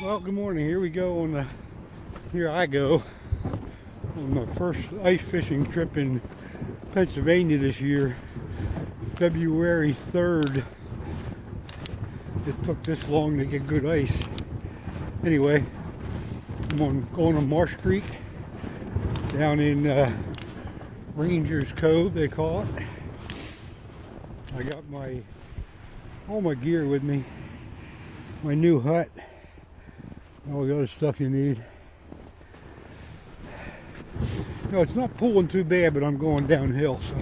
Well, good morning. Here we go on the, here I go on my first ice fishing trip in Pennsylvania this year. February 3rd. It took this long to get good ice. Anyway, I'm going on Marsh Creek down in Rangers Cove, they call it. I got all my gear with me, my new hut, all the other stuff you need. No, it's not pulling too bad, but I'm going downhill. So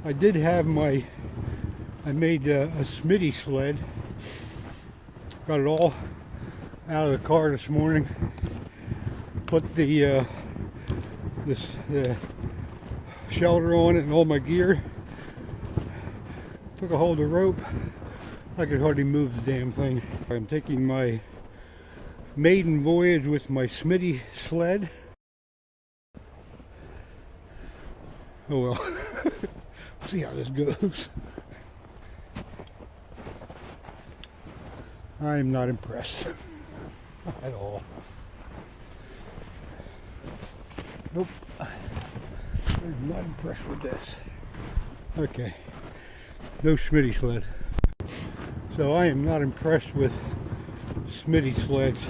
I did have I made a Smitty sled. Got it all out of the car this morning. Put the shelter on it and all my gear. Took a hold of the rope. I could hardly move the damn thing. I'm taking my maiden voyage with my Smitty sled. Oh well. See how this goes. I am not impressed at all. Nope. I'm not impressed with this. Okay. No Smitty sled. So I am not impressed with Smitty sleds.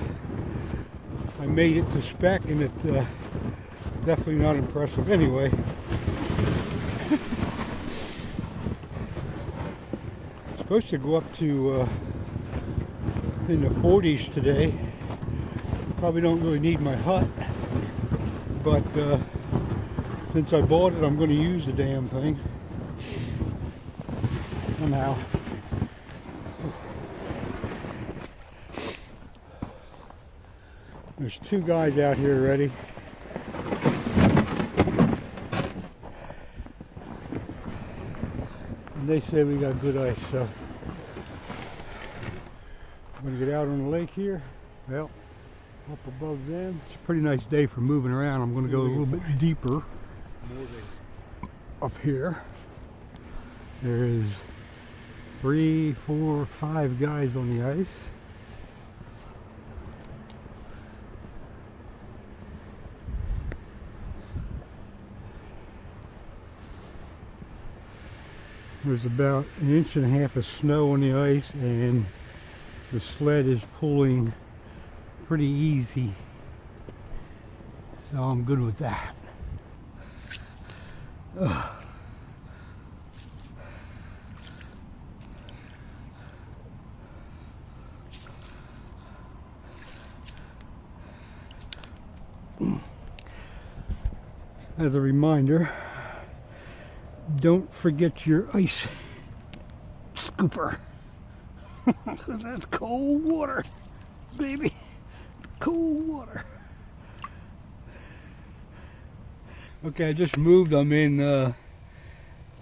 I made it to spec and it's definitely not impressive. Anyway. It's supposed to go up to in the 40s today. Probably don't really need my hut, but since I bought it, I'm going to use the damn thing somehow. There's two guys out here already. And they say we got good ice, so I'm going to get out on the lake here. Well, up above them. It's a pretty nice day for moving around. I'm going to go a little bit deeper up here. There's 3, 4, 5 guys on the ice. There's about 1.5 inches of snow on the ice, and the sled is pulling pretty easy, so I'm good with that. Ugh. As a reminder, don't forget your ice scooper. Because that's cold water, baby. Cold water. Okay, I just moved. I'm in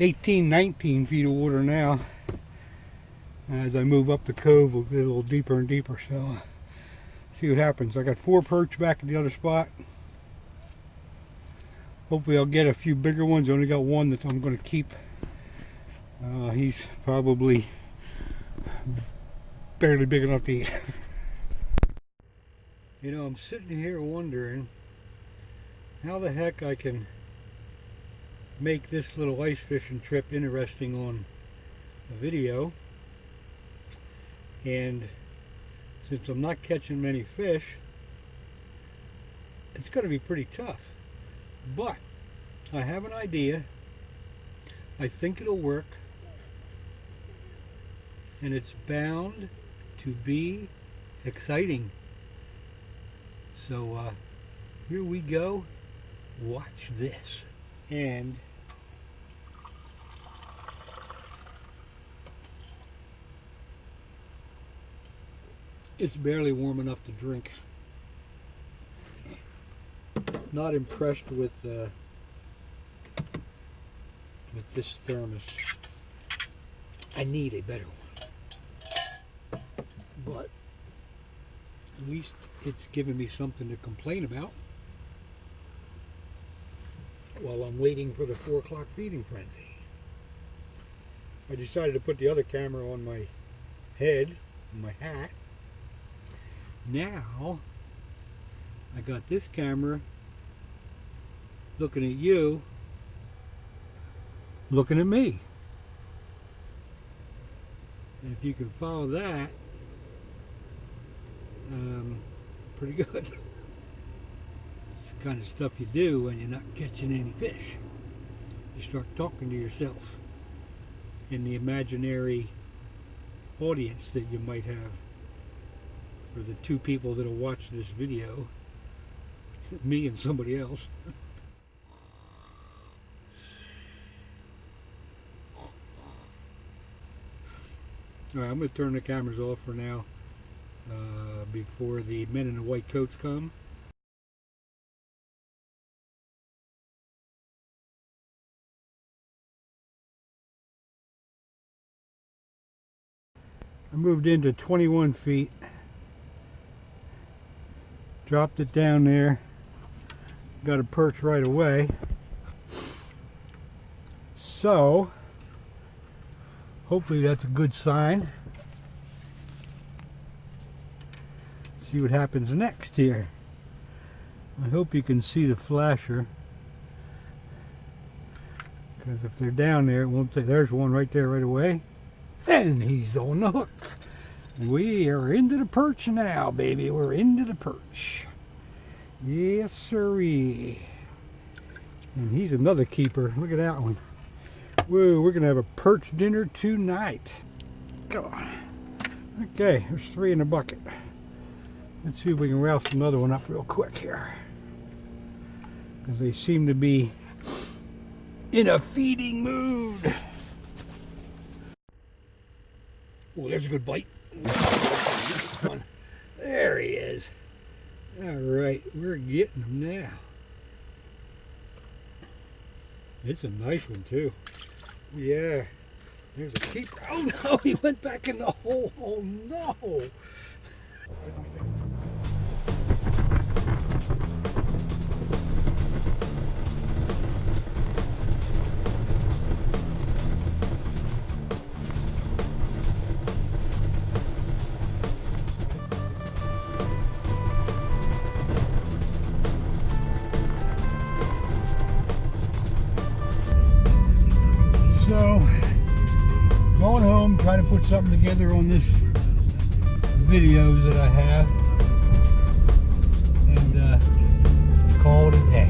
18, 19 feet of water now. As I move up the cove, we'll get a little deeper and deeper. So, see what happens. I got 4 perch back at the other spot. Hopefully I'll get a few bigger ones. I only got one that I'm going to keep. He's probably barely big enough to eat. You know, I'm sitting here wondering how the heck I can make this little ice fishing trip interesting on a video. And since I'm not catching many fish, it's going to be pretty tough. But I have an idea. I think it'll work. And it's bound to be exciting. So here we go. Watch this. And it's barely warm enough to drink. Not impressed with this thermos. I need a better one. But at least it's giving me something to complain about while I'm waiting for the 4 o'clock feeding frenzy. I decided to put the other camera on my head, my hat, Now I got this camera looking at you, looking at me. And if you can follow that, pretty good. It's the kind of stuff you do when you're not catching any fish. You start talking to yourself in the imaginary audience that you might have for the two people that'll watch this video, me and somebody else. Alright, I'm going to turn the cameras off for now before the men in the white coats come. I moved into 21 feet, dropped it down there, got a perch right away. So hopefully that's a good sign. See what happens next here. I hope you can see the flasher, because if they're down there, it won't take. There's one right there right away, and he's on the hook. We are into the perch now, baby. We're into the perch. Yes, sirree. And he's another keeper. Look at that one. Whoa, we're gonna have a perch dinner tonight. Come on. Okay, there's 3 in the bucket. Let's see if we can roust another one up real quick here, because they seem to be in a feeding mood. Oh, there's a good bite. There he is. All right, we're getting him now. It's a nice one too. Yeah, there's a keeper. Oh no, he went back in the hole. Oh no. So, going home, trying to put something together on this videos that I have, and call it a day.